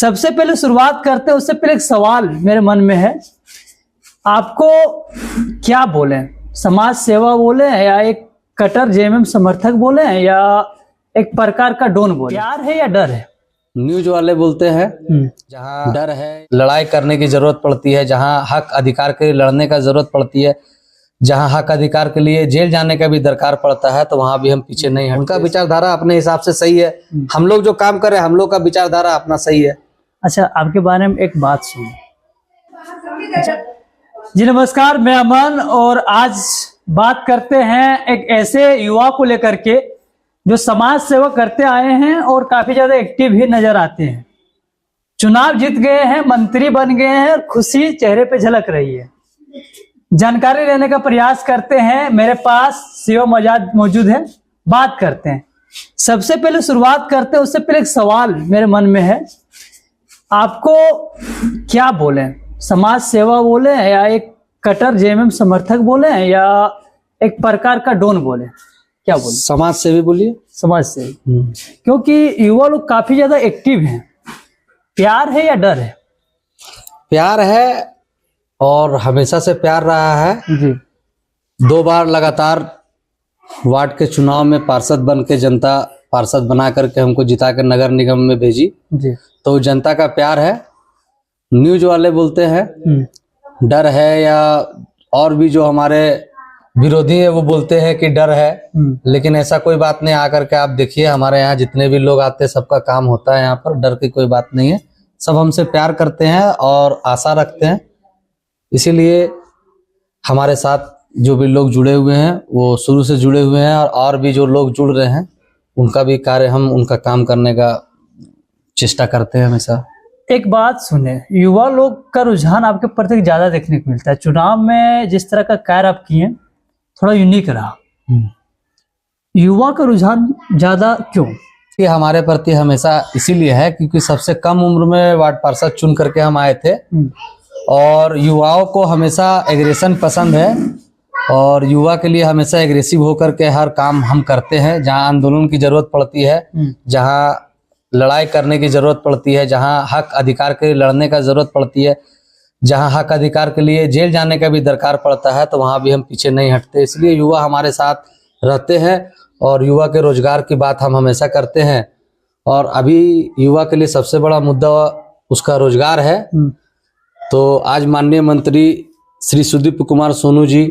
सबसे पहले शुरुआत करते हैं, उससे पहले एक सवाल मेरे मन में है, आपको क्या बोले, समाज सेवा बोले या एक कट्टर जेएमएम समर्थक बोले या एक प्रकार का डॉन बोले? प्यार है या डर है? न्यूज वाले बोलते हैं जहाँ डर है लड़ाई करने की जरूरत पड़ती है, जहाँ हक अधिकार के लिए लड़ने का जरूरत पड़ती है, जहाँ हक अधिकार के लिए जेल जाने का भी दरकार पड़ता है, तो वहां भी हम पीछे नहीं हैं। उनका विचारधारा अपने हिसाब से सही है, हम लोग जो काम कर रहे हैं हम लोग का विचारधारा अपना सही है। अच्छा, आपके बारे में एक बात सुनिए। अच्छा जी, नमस्कार, मैं अमन और आज बात करते हैं एक ऐसे युवा को लेकर के जो समाज सेवा करते आए हैं और काफी ज्यादा एक्टिव भी नजर आते हैं। चुनाव जीत गए हैं, मंत्री बन गए हैं और खुशी चेहरे पे झलक रही है। जानकारी लेने का प्रयास करते हैं, मेरे पास शिवम आजाद मौजूद है, बात करते हैं। सबसे पहले शुरुआत करते हैं, उससे पहले एक सवाल मेरे मन में है, आपको क्या बोले, समाज सेवा बोले या एक कट्टर जेएमएम समर्थक बोले या एक प्रकार का डॉन बोले? क्या बोले? समाज सेवी बोलिए। समाज सेवी, क्योंकि युवा लोग काफी ज्यादा एक्टिव हैं। प्यार है या डर है? प्यार है और हमेशा से प्यार रहा है जी। 2 बार लगातार वार्ड के चुनाव में पार्षद बन के जनता पार्षद बना करके हमको जिता कर नगर निगम में भेजी जी। तो जनता का प्यार है। न्यूज वाले बोलते हैं डर है, या और भी जो हमारे विरोधी है वो बोलते हैं कि डर है, लेकिन ऐसा कोई बात नहीं। आकर के आप देखिए, हमारे यहाँ जितने भी लोग आते हैं सबका काम होता है, यहाँ पर डर की कोई बात नहीं है। सब हमसे प्यार करते हैं और आशा रखते हैं, इसीलिए हमारे साथ जो भी लोग जुड़े हुए हैं वो शुरू से जुड़े हुए हैं और भी जो लोग जुड़ रहे हैं उनका भी कार्य, हम उनका काम करने का चेष्टा करते हैं हमेशा। एक बात सुने, युवा लोग का रुझान आपके प्रति ज्यादा देखने को मिलता है। चुनाव में जिस तरह का कार्य आप किए थोड़ा यूनिक रहा, युवा का रुझान ज्यादा क्यों? ये हमारे प्रति हमेशा इसीलिए है क्योंकि सबसे कम उम्र में वार्ड पार्षद चुन करके हम आए थे और युवाओं को हमेशा एग्रेशन पसंद है और युवा के लिए हमेशा एग्रेसिव होकर के हर काम हम करते हैं। जहां आंदोलन की जरूरत पड़ती है, जहां लड़ाई करने की जरूरत पड़ती है, जहां हक अधिकार के लिए लड़ने का जरूरत पड़ती है, जहां हक अधिकार के लिए जेल जाने का भी दरकार पड़ता है, तो वहां भी हम पीछे नहीं हटते। इसलिए युवा हमारे साथ रहते हैं और युवा के रोजगार की बात हम हमेशा करते हैं और अभी युवा के लिए सबसे बड़ा मुद्दा उसका रोजगार है। तो आज माननीय मंत्री श्री सुदीप कुमार सोनू जी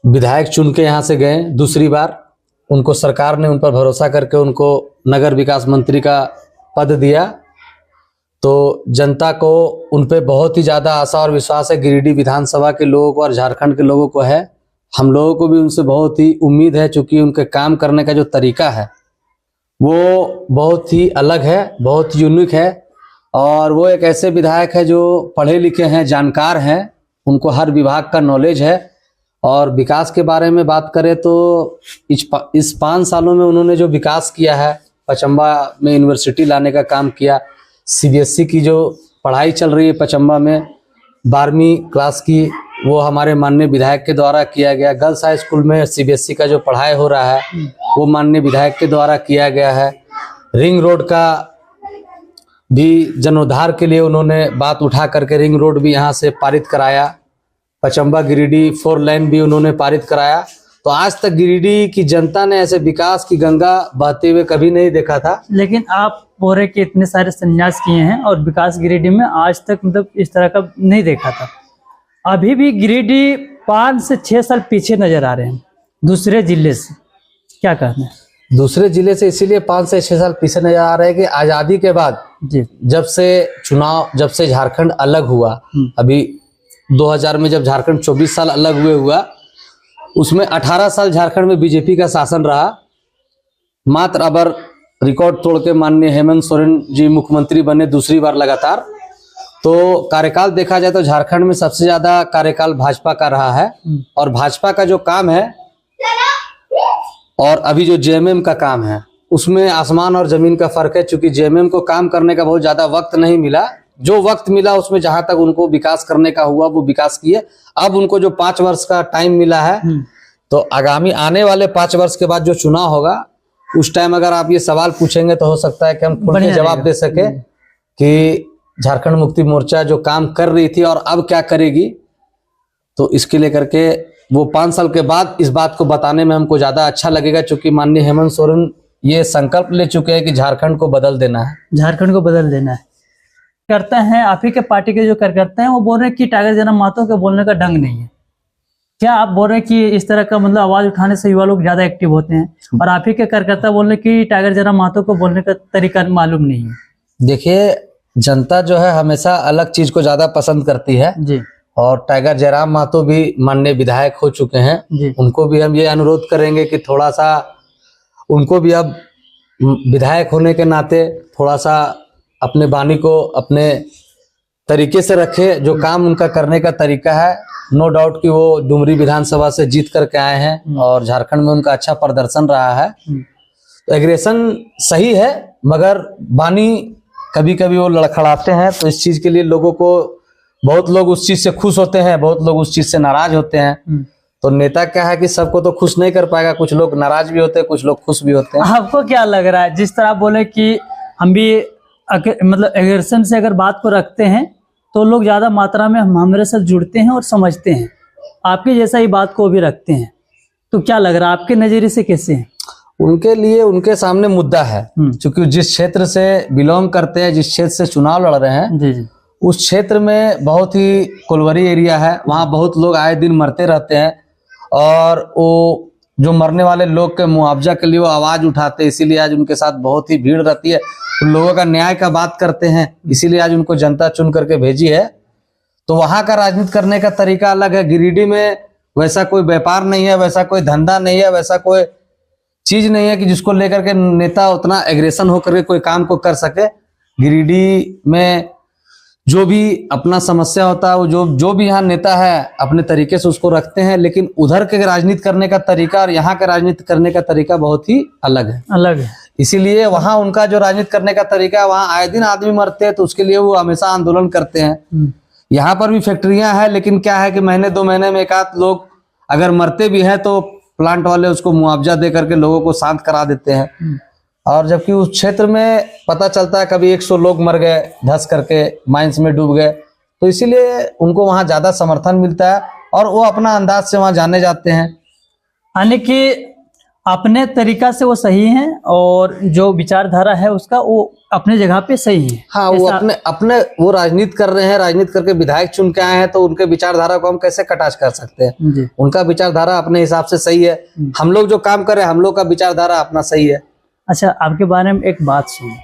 विधायक चुन के यहाँ से गए दूसरी बार, उनको सरकार ने उन पर भरोसा करके उनको नगर विकास मंत्री का पद दिया, तो जनता को उन पे बहुत ही ज़्यादा आशा और विश्वास है। गिरिडीह विधानसभा के लोगों को और झारखंड के लोगों को है, हम लोगों को भी उनसे बहुत ही उम्मीद है, क्योंकि उनके काम करने का जो तरीका है वो बहुत ही अलग है, बहुत यूनिक है और वो एक ऐसे विधायक है जो पढ़े लिखे हैं, जानकार हैं, उनको हर विभाग का नॉलेज है। और विकास के बारे में बात करें तो इस 5 सालों में उन्होंने जो विकास किया है, पचम्बा में यूनिवर्सिटी लाने का काम किया, सीबीएसई की जो पढ़ाई चल रही है पचम्बा में 12वीं क्लास की, वो हमारे माननीय विधायक के द्वारा किया गया। गर्ल्स हाई स्कूल में सीबीएसई का जो पढ़ाई हो रहा है वो माननीय विधायक के द्वारा किया गया है। रिंग रोड का भी जीर्णोद्धार के लिए उन्होंने बात उठा करके रिंग रोड भी यहाँ से पारित कराया, पचम्बा गिरिडीह 4 लाइन भी उन्होंने पारित कराया। तो आज तक गिरिडीह की जनता ने ऐसे विकास की गंगा बहते हुए कभी नहीं देखा था। लेकिन आप बोरे के इतने सारे संन्यास किए हैं और विकास गिरिडीह में आज तक मतलब इस तरह का नहीं देखा था। अभी भी गिरिडीह 5 से 6 साल पीछे नजर आ रहे हैं दूसरे जिले से, क्या कहना है? दूसरे जिले से इसीलिए 5 से 6 साल पीछे नजर आ रहे हैं कि आजादी के बाद जब से झारखंड अलग हुआ, अभी 2000 में जब झारखंड 24 साल अलग हुआ, उसमें 18 साल झारखंड में बीजेपी का शासन रहा। मात्र अबर रिकॉर्ड तोड़ के माननीय हेमंत सोरेन जी मुख्यमंत्री बने दूसरी बार लगातार। तो कार्यकाल देखा जाए तो झारखंड में सबसे ज्यादा कार्यकाल भाजपा का रहा है और भाजपा का जो काम है और अभी जो जेएमएम का काम है उसमें आसमान और जमीन का फर्क है। चूंकि जेएमएम को काम करने का बहुत ज्यादा वक्त नहीं मिला, जो वक्त मिला उसमें जहां तक उनको विकास करने का हुआ वो विकास किए। अब उनको जो 5 वर्ष का टाइम मिला है, तो आगामी आने वाले 5 वर्ष के बाद जो चुनाव होगा उस टाइम अगर आप ये सवाल पूछेंगे तो हो सकता है कि हम खुल के जवाब दे सके कि झारखंड मुक्ति मोर्चा जो काम कर रही थी और अब क्या करेगी, तो इसके लिए करके वो 5 साल के बाद इस बात को बताने में हमको ज्यादा अच्छा लगेगा, क्योंकि माननीय हेमंत सोरेन ये संकल्प ले चुके हैं कि झारखंड को बदल देना है। झारखंड को बदल देना है। करते हैं आप ही के पार्टी के जो कार्यकर्ता हैं वो बोल रहे हैं कि टाइगर जरा महतो के बोलने का ढंग नहीं है। क्या आप बोल रहे हैं कि इस तरह का मतलब आवाज उठाने से युवा लोग ज्यादा एक्टिव होते हैं, और आप ही के कार्यकर्ता बोल रहे हैं कि टाइगर जरा महतो को बोलने का तरीका मालूम नहीं है? देखिए, जनता जो है हमेशा अलग चीज को ज्यादा पसंद करती है जी और टाइगर जयराम महतो भी माननीय विधायक हो चुके हैं। जी उनको भी हम ये अनुरोध करेंगे कि थोड़ा सा उनको भी अब विधायक होने के नाते थोड़ा सा अपने वाणी को अपने तरीके से रखे। जो काम उनका करने का तरीका है, नो डाउट कि वो डुमरी विधानसभा से जीत करके आए हैं और झारखंड में उनका अच्छा प्रदर्शन रहा है। तो एग्रेशन सही है, मगर वाणी कभी कभी वो लड़खड़ाते हैं, तो इस चीज के लिए लोगों को, बहुत लोग उस चीज से खुश होते हैं, बहुत लोग उस चीज से नाराज होते हैं। तो नेता क्या है कि सबको तो खुश नहीं कर पाएगा, कुछ लोग नाराज भी होते हैं, कुछ लोग खुश भी होते हैं। आपको क्या लग रहा है, जिस तरह आप बोले कि हम भी मतलब एग्रेशन से अगर बात को रखते हैं तो लोग ज्यादा मात्रा में हमारे साथ जुड़ते हैं और समझते हैं, आपके जैसा ही बात को भी रखते हैं, तो क्या लग रहा है आपके नजरिए से कैसे है? उनके लिए उनके सामने मुद्दा है, क्योंकि जिस क्षेत्र से बिलोंग करते हैं, जिस क्षेत्र से चुनाव लड़ रहे हैं, जी जी, उस क्षेत्र में बहुत ही कोलवरी एरिया है, वहाँ बहुत लोग आए दिन मरते रहते हैं और वो जो मरने वाले लोग के मुआवजा के लिए वो आवाज उठाते हैं, इसीलिए आज उनके साथ बहुत ही भीड़ रहती है। उन लोगों का न्याय का बात करते हैं, इसीलिए आज उनको जनता चुन करके भेजी है। तो वहां का राजनीति करने का तरीका अलग है। गिरिडीह में वैसा कोई व्यापार नहीं है, वैसा कोई धंधा नहीं है, वैसा कोई चीज नहीं है कि जिसको लेकर के नेता उतना एग्रेशन होकर के कोई काम को कर सके। गिरिडीह में जो भी अपना समस्या होता है, वो जो भी यहाँ नेता है अपने तरीके से उसको रखते हैं, लेकिन उधर के राजनीति करने का तरीका और यहाँ का राजनीति करने का तरीका बहुत ही अलग है। अलग है। इसीलिए वहां उनका जो राजनीति करने का तरीका है, वहां आए दिन आदमी मरते हैं, तो उसके लिए वो हमेशा आंदोलन करते हैं। यहाँ पर भी फैक्ट्रियां हैं, लेकिन क्या है कि महीने 2 महीने में एक आध लोग अगर मरते भी हैं तो प्लांट वाले उसको मुआवजा दे करके लोगों को शांत करा देते हैं। और जबकि उस क्षेत्र में पता चलता है कभी 100 लोग मर गए धंस करके, माइंस में डूब गए, तो इसीलिए उनको वहां ज्यादा समर्थन मिलता है और वो अपना अंदाज से वहां जाने जाते हैं। यानी कि अपने तरीका से वो सही हैं और जो विचारधारा है उसका वो अपने जगह पे सही है। हाँ, वो अपने वो राजनीति कर रहे हैं, राजनीति करके विधायक चुन के आए हैं, तो उनके विचारधारा को हम कैसे कटाक्ष कर सकते हैं? जी। उनका विचारधारा अपने हिसाब से सही है, हम लोग जो काम कर रहे हैं हम लोग का विचारधारा अपना सही है। अच्छा, आपके बारे में एक बात सुनो,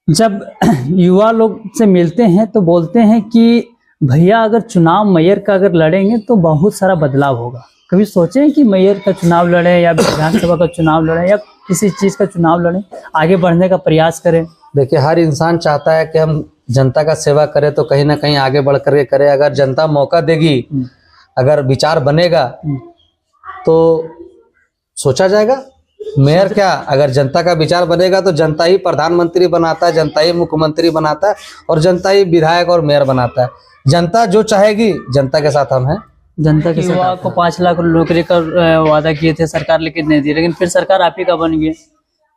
जब युवा लोग से मिलते हैं तो बोलते हैं कि भैया अगर चुनाव मेयर का अगर लड़ेंगे तो बहुत सारा बदलाव होगा। कभी सोचे कि मेयर का चुनाव लड़ें या विधानसभा का चुनाव लड़ें या किसी चीज का चुनाव लड़ें, आगे बढ़ने का प्रयास करें? देखिए, हर इंसान चाहता है कि हम जनता का सेवा करें तो कहीं ना कहीं आगे बढ़ करके करें। अगर जनता मौका देगी, अगर विचार बनेगा तो सोचा जाएगा। मेयर क्या, अगर जनता का विचार बनेगा तो जनता ही प्रधानमंत्री बनाता है, जनता ही मुख्यमंत्री बनाता है और जनता ही विधायक और मेयर बनाता है। जनता जो चाहेगी, जनता के साथ हम हैं। जनता के युवा को 5 लाख नौकरी का वादा किए थे सरकार, लेकिन नहीं दी, लेकिन फिर सरकार आप ही का बन गई।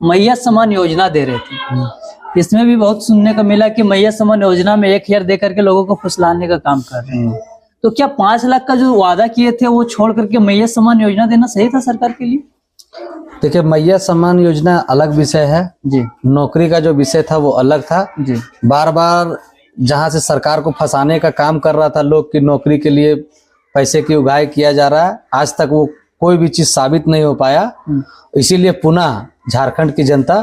मैया समान योजना दे रहे थे, इसमें भी बहुत सुनने को मिला कि मैया समान योजना में 1000 दे करके लोगों को फुसलाने का काम कर रहे हैं। तो क्या 5 लाख का जो वादा किए थे वो छोड़ करके मैया समान योजना देना सही था सरकार के लिए? देखिए, मैया सम्मान योजना अलग विषय है जी, नौकरी का जो विषय था वो अलग था जी। बार बार जहां से सरकार को फंसाने का काम कर रहा था लोग की नौकरी के लिए पैसे की उगाही किया जा रहा है, आज तक वो कोई भी चीज साबित नहीं हो पाया। इसीलिए पुनः झारखंड की जनता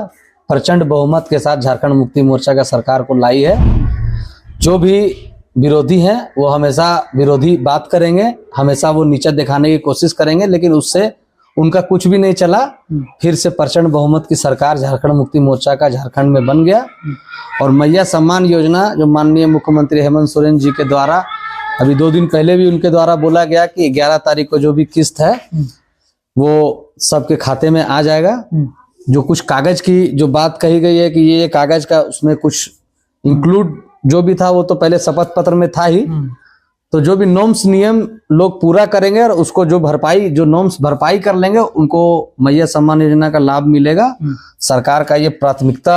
प्रचंड बहुमत के साथ झारखंड मुक्ति मोर्चा का सरकार को लाई है। जो भी विरोधी हैं वो हमेशा विरोधी बात करेंगे, हमेशा वो नीचा दिखाने की कोशिश करेंगे, लेकिन उससे उनका कुछ भी नहीं चला। फिर से प्रचंड बहुमत की सरकार झारखंड मुक्ति मोर्चा का झारखंड में बन गया। और मैया सम्मान योजना जो माननीय मुख्यमंत्री हेमंत सोरेन जी के द्वारा अभी 2 दिन पहले भी उनके द्वारा बोला गया कि 11 तारीख को जो भी किस्त है वो सबके खाते में आ जाएगा। जो कुछ कागज की जो बात कही गई है कि ये कागज का उसमें कुछ इंक्लूड जो भी था वो तो पहले शपथ पत्र में था ही, तो जो भी नॉर्म्स नियम लोग पूरा करेंगे और उसको जो भरपाई जो नॉर्म्स भरपाई कर लेंगे उनको मैया सम्मान योजना का लाभ मिलेगा। सरकार का ये प्राथमिकता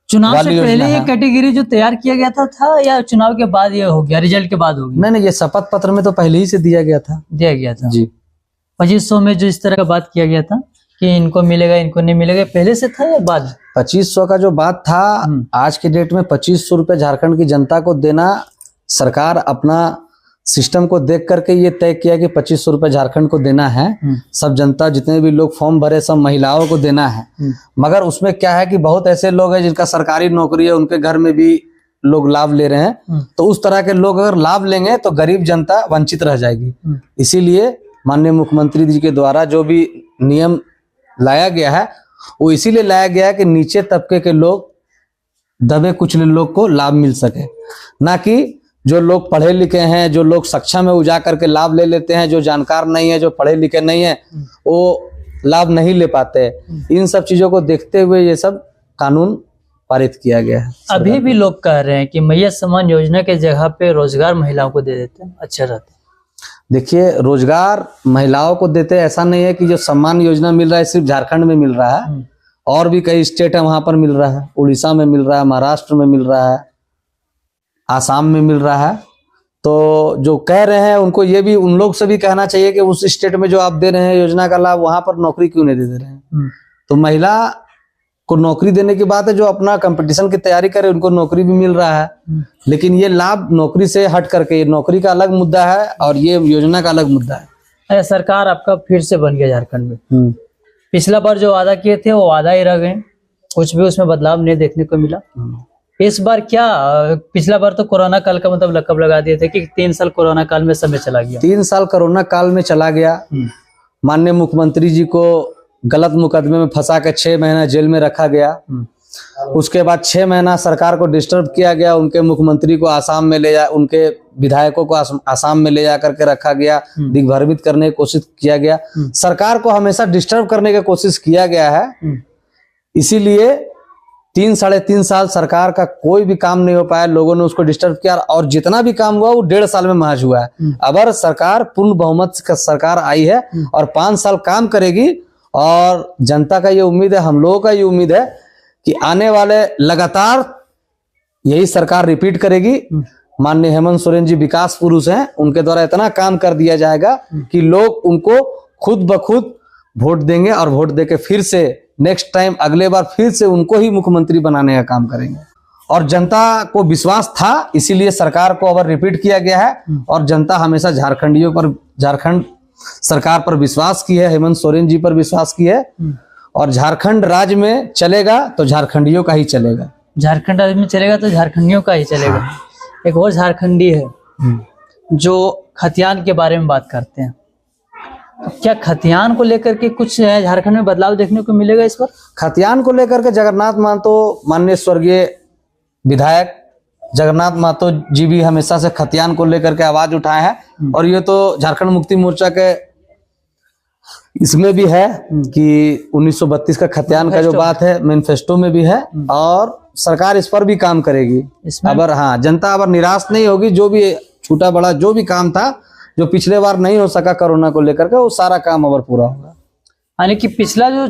चुनाव से वाली पहले योजना ये है। कैटेगरी जो तैयार किया गया था या चुनाव के बाद ये हो गया, रिजल्ट के बाद हो गया? नहीं, ये शपथ पत्र में तो पहले ही से दिया गया था दिया गया था जी। 2500 में जो इस तरह का बात किया गया था कि इनको मिलेगा इनको नहीं मिलेगा, पहले से था या बाद? 2500 का जो बात था, आज के डेट में 2500 रुपए झारखंड की जनता को देना, सरकार अपना सिस्टम को देख करके ये तय किया कि 2500 रुपए झारखंड को देना है। सब जनता, जितने भी लोग फॉर्म भरे, सब महिलाओं को देना है। मगर उसमें क्या है कि बहुत ऐसे लोग हैं जिनका सरकारी नौकरी है, उनके घर में भी लोग लाभ ले रहे हैं। तो उस तरह के लोग अगर लाभ लेंगे तो गरीब जनता वंचित रह जाएगी। इसीलिए माननीय मुख्यमंत्री जी के द्वारा जो भी नियम लाया गया है, वो इसीलिए लाया गया है कि नीचे तबके के लोग, दबे कुचले लोग को लाभ मिल सके, ना कि जो लोग पढ़े लिखे हैं, जो लोग सक्षम है, वो जा करके लाभ ले लेते हैं। जो जानकार नहीं है, जो पढ़े लिखे नहीं है, वो लाभ नहीं ले पाते। इन सब चीजों को देखते हुए ये सब कानून पारित किया गया है। अभी भी लोग कह रहे हैं कि मैया सम्मान योजना के जगह पे रोजगार महिलाओं को दे देते हैं, अच्छा रहता। देखिए, रोजगार महिलाओं को देते, ऐसा नहीं है कि जो सम्मान योजना मिल रहा है सिर्फ झारखंड में मिल रहा है, और भी कई स्टेट है वहां पर मिल रहा है। उड़ीसा में मिल रहा है, महाराष्ट्र में मिल रहा है, आसाम में मिल रहा है। तो जो कह रहे हैं उनको ये भी, उन लोग से भी कहना चाहिए कि उस स्टेट में जो आप दे रहे हैं योजना का लाभ, वहां पर नौकरी क्यों नहीं दे रहे हैं। तो महिला को नौकरी देने की बात है, जो अपना कंपटीशन की तैयारी करे उनको नौकरी भी मिल रहा है। लेकिन ये लाभ नौकरी से हट करके, नौकरी का अलग मुद्दा है और ये योजना का अलग मुद्दा है। अरे सरकार आपका फिर से बन गया झारखंड में। पिछला बार जो वादा किए थे वो वादा ही रह गए, कुछ भी उसमें बदलाव नहीं देखने को मिला। इस बार क्या, पिछला बार तो कोरोना काल का मतलब लकब लगा दिए थे कि 3 साल कोरोना काल में समय चला गया। 3 साल कोरोना काल में चला गया। माननीय मुख्यमंत्री जी को गलत मुकदमे में फंसा के 6 महीना जेल में रखा गया। उसके बाद 6 महीना सरकार को डिस्टर्ब किया गया। उनके मुख्यमंत्री को आसाम में ले जा, उनके विधायकों को आसाम में ले जा करके रखा गया, दिग्भ्रमित करने की कोशिश किया गया। सरकार को हमेशा डिस्टर्ब करने की कोशिश किया गया है। इसीलिए 3-3.5 साल सरकार का कोई भी काम नहीं हो पाया। लोगों ने उसको डिस्टर्ब किया और जितना भी काम हुआ वो 1.5 साल में महज हुआ है। अगर सरकार पूर्ण बहुमत का सरकार आई है और 5 साल काम करेगी, और जनता का ये उम्मीद है, हम लोगों का ये उम्मीद है कि आने वाले लगातार यही सरकार रिपीट करेगी। माननीय हेमंत सोरेन जी विकास पुरुष हैं, उनके द्वारा इतना काम कर दिया जाएगा कि लोग उनको खुद ब खुद वोट देंगे और वोट देके फिर से नेक्स्ट टाइम, अगले बार फिर से उनको ही मुख्यमंत्री बनाने का काम करेंगे। और जनता को विश्वास था, इसीलिए सरकार को अब रिपीट किया गया है। और जनता हमेशा झारखंडियों पर, झारखंड सरकार पर विश्वास की है, हेमंत सोरेन जी पर विश्वास की है। और झारखंड राज्य में चलेगा तो झारखंडियों का ही चलेगा। झारखंड राज्य में चलेगा तो झारखंडियों का ही चलेगा। एक और झारखंडी है जो खतियान के बारे में बात करते हैं, तो क्या खतियान को लेकर के कुछ झारखंड में बदलाव देखने को मिलेगा इस बार? खतियान को लेकर के जगन्नाथ महतो, माननीय स्वर्गीय विधायक जगन्नाथ महतो जी भी हमेशा से खतियान को लेकर के आवाज उठाए हैं। और ये तो झारखंड मुक्ति मोर्चा के इसमें भी है कि 1932 का खतियान का जो बात है मैनिफेस्टो में भी है, और सरकार इस पर भी काम करेगी। अगर जनता अगर निराश नहीं होगी, जो भी छोटा बड़ा जो भी काम था जो पिछले बार नहीं हो सका कोरोना को लेकर के, वो सारा काम अब पूरा होगा। यानी कि पिछला जो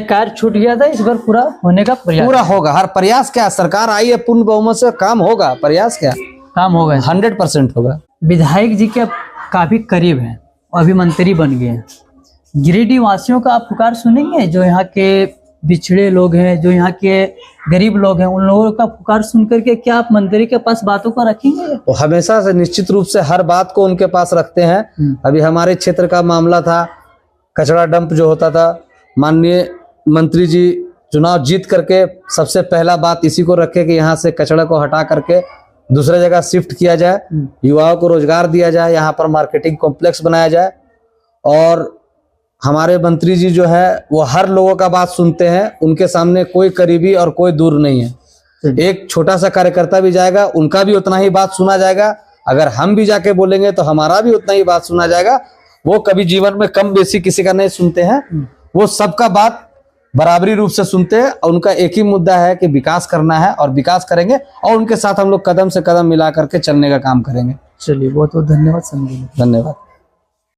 कार्य छूट गया था इस बार पूरा होने का प्रयास पूरा होगा। हर प्रयास क्या, सरकार आई है पूर्ण बहुमत से, काम होगा। प्रयास क्या, काम होगा, 100% होगा। विधायक जी के काफी करीब हैं और अभी मंत्री बन गए हैं। गिरिडीह वासियों का आप पुकार सुनेंगे? जो यहाँ के बिछड़े लोग हैं, जो यहाँ के गरीब लोग हैं, उन लोगों का पुकार सुन करके क्या आप मंत्री के पास बातों को रखेंगे? वो हमेशा से निश्चित रूप से हर बात को उनके पास रखते हैं। अभी हमारे क्षेत्र का मामला था, कचरा डंप जो होता था, माननीय मंत्री जी चुनाव जीत करके सबसे पहला बात इसी को रखे कि यहाँ से कचरा को हटा करके दूसरे जगह शिफ्ट किया जाए, युवाओं को रोजगार दिया जाए, यहाँ पर मार्केटिंग कॉम्प्लेक्स बनाया जाए। और हमारे मंत्री जी जो है वो हर लोगों का बात सुनते हैं। उनके सामने कोई करीबी और कोई दूर नहीं है। एक छोटा सा कार्यकर्ता भी जाएगा, उनका भी उतना ही बात सुना जाएगा। अगर हम भी जाके बोलेंगे तो हमारा भी उतना ही बात सुना जाएगा। वो कभी जीवन में कम बेसी किसी का नहीं सुनते हैं, वो सबका बात बराबरी रूप से सुनते हैं। और उनका एक ही मुद्दा है कि विकास करना है और विकास करेंगे, और उनके साथ हम लोग कदम से कदम मिला करके चलने का काम करेंगे। चलिए, बहुत बहुत धन्यवाद। धन्यवाद।